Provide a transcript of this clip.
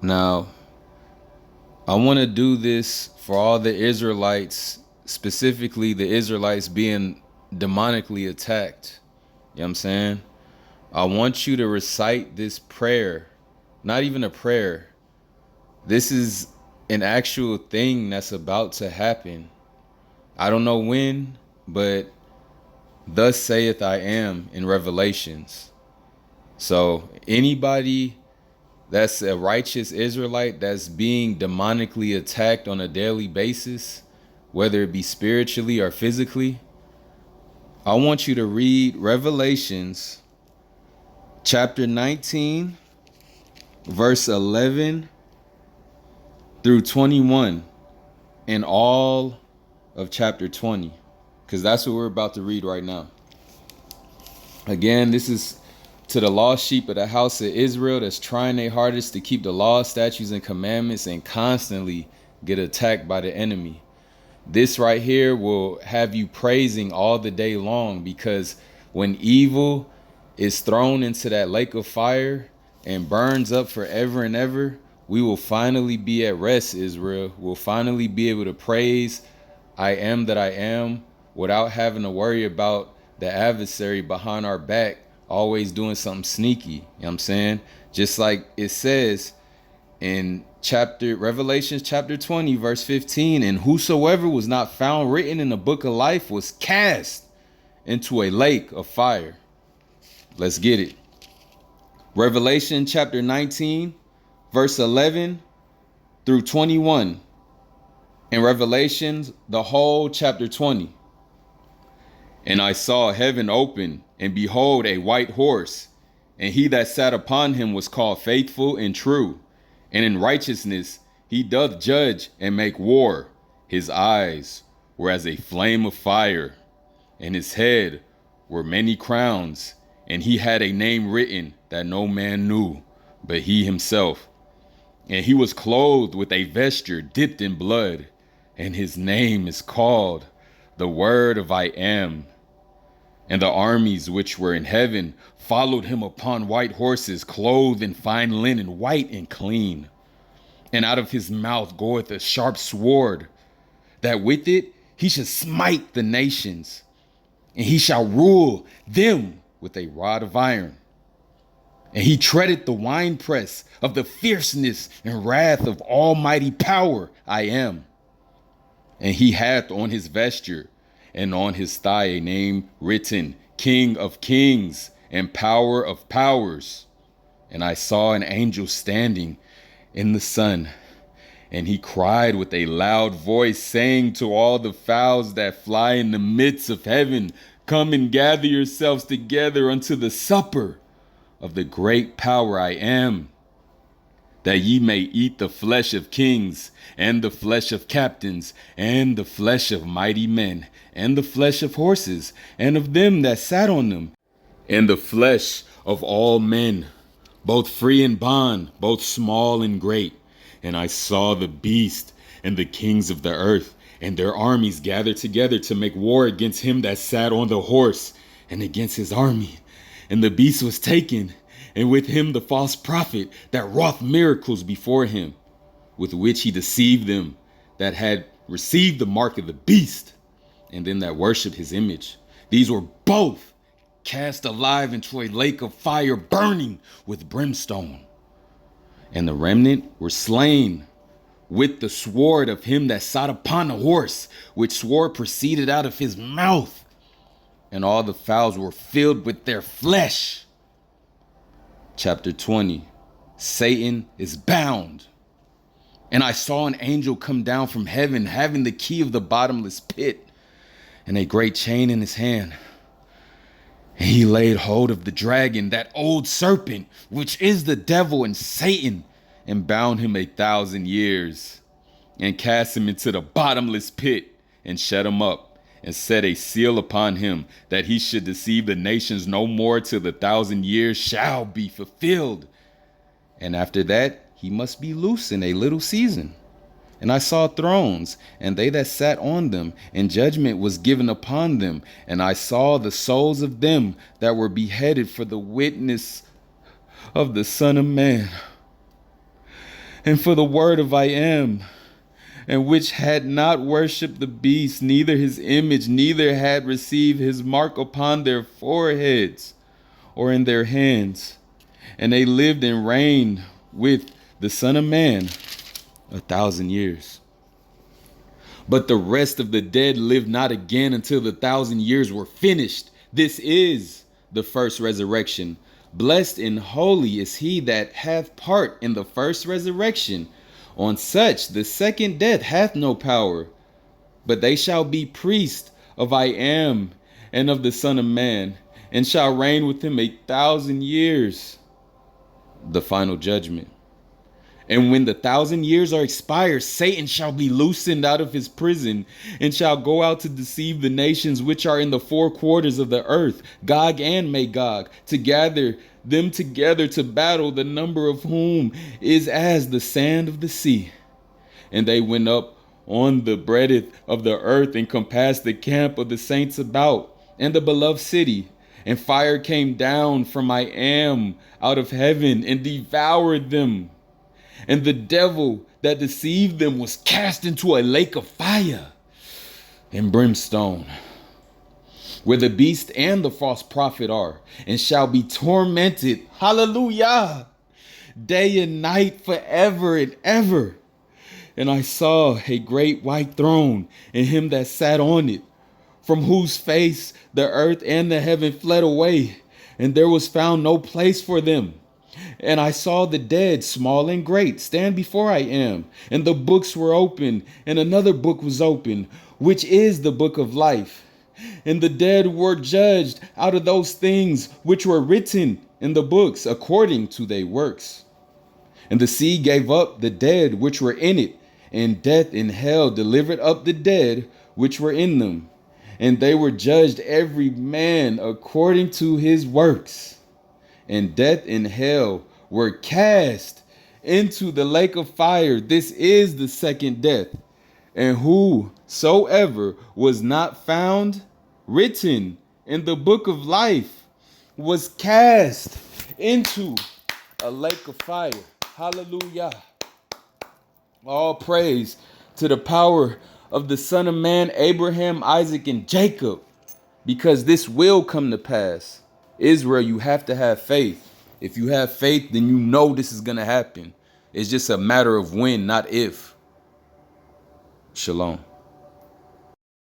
Now, I want to do this for all the Israelites, specifically the Israelites being demonically attacked. You know what I'm saying? I want you to recite this prayer. Not even a prayer. This is an actual thing that's about to happen. I don't know when, but thus saith I am in Revelations. So anybody that's a righteous Israelite that's being demonically attacked on a daily basis, whether it be spiritually or physically, I want you to read Revelations chapter 19, verse 11 through 21, and all of chapter 20, because that's what we're about to read right now. Again, this is to the lost sheep of the house of Israel that's trying their hardest to keep the law, statutes, and commandments and constantly get attacked by the enemy. This right here will have you praising all the day long, because when evil is thrown into that lake of fire and burns up forever and ever, we will finally be at rest, Israel. We'll finally be able to praise I am that I am without having to worry about the adversary behind our back always doing something sneaky. You know what I'm saying? Just like it says in Revelations chapter 20, verse 15, and whosoever was not found written in the book of life was cast into a lake of fire. Let's get it. Revelation chapter 19, verse 11 through 21. In Revelations, the whole chapter 20. And I saw heaven open, and behold, a white horse, and he that sat upon him was called Faithful and True, and in righteousness he doth judge and make war. His eyes were as a flame of fire, and his head were many crowns, and he had a name written that no man knew but he himself. And he was clothed with a vesture dipped in blood, and his name is called the Word of I Am. And the armies which were in heaven followed him upon white horses, clothed in fine linen, white and clean. And out of his mouth goeth a sharp sword, that with it he should smite the nations, and he shall rule them with a rod of iron. And he treadeth the winepress of the fierceness and wrath of almighty power I am. And he hath on his vesture and on his thigh a name written, King of Kings and Power of Powers. And I saw an angel standing in the sun, and he cried with a loud voice, saying to all the fowls that fly in the midst of heaven, Come and gather yourselves together unto the supper of the great power I am, that ye may eat the flesh of kings, and the flesh of captains, and the flesh of mighty men, and the flesh of horses, and of them that sat on them, and the flesh of all men, both free and bond, both small and great. And I saw the beast and the kings of the earth, and their armies gathered together to make war against him that sat on the horse, and against his army. And the beast was taken, and with him the false prophet that wrought miracles before him, with which he deceived them that had received the mark of the beast, and them that worshipped his image. These were both cast alive into a lake of fire burning with brimstone. And the remnant were slain with the sword of him that sat upon the horse, which sword proceeded out of his mouth. And all the fowls were filled with their flesh. Chapter 20. Satan is bound. And I saw an angel come down from heaven, having the key of the bottomless pit, and a great chain in his hand. And he laid hold of the dragon, that old serpent, which is the devil and Satan, and bound him 1,000 years, and cast him into the bottomless pit, and shut him up, and set a seal upon him, that he should deceive the nations no more till the 1,000 years shall be fulfilled. And after that he must be loose in a little season. And I saw thrones, and they that sat on them, and judgment was given upon them. And I saw the souls of them that were beheaded for the witness of the Son of Man, And for the word of I am, and which had not worshipped the beast, neither his image, neither had received his mark upon their foreheads or in their hands. And they lived and reigned with the Son of Man 1,000 years. But the rest of the dead lived not again until the 1,000 years were finished. This is the first resurrection. Blessed and holy is he that hath part in the first resurrection. On such the second death hath no power, but they shall be priests of I am and of the Son of Man, and shall reign with him 1,000 years. The final judgment. And when the 1,000 years are expired, Satan shall be loosened out of his prison, and shall go out to deceive the nations which are in the four quarters of the earth, Gog and Magog, to gather them together to battle, the number of whom is as the sand of the sea. And they went up on the breadth of the earth, and compassed the camp of the saints about, and the beloved city. And fire came down from I am out of heaven, and devoured them. And the devil that deceived them was cast into a lake of fire and brimstone, where the beast and the false prophet are, and shall be tormented, hallelujah, day and night forever and ever. And I saw a great white throne, and him that sat on it, from whose face the earth and the heaven fled away, and there was found no place for them. And I saw the dead, small and great, stand before I am, and the books were opened, and another book was opened, which is the book of life. And the dead were judged out of those things which were written in the books according to their works. And the sea gave up the dead which were in it, and death and hell delivered up the dead which were in them. And they were judged every man according to his works. And death and hell were cast into the lake of fire. This is the second death. And whosoever was not found written in the book of life was cast into a lake of fire. Hallelujah. All praise to the power of the Son of Man, Abraham, Isaac, and Jacob, because this will come to pass. Israel, you have to have faith. If you have faith, then you know this is going to happen. It's just a matter of when, not if. Shalom.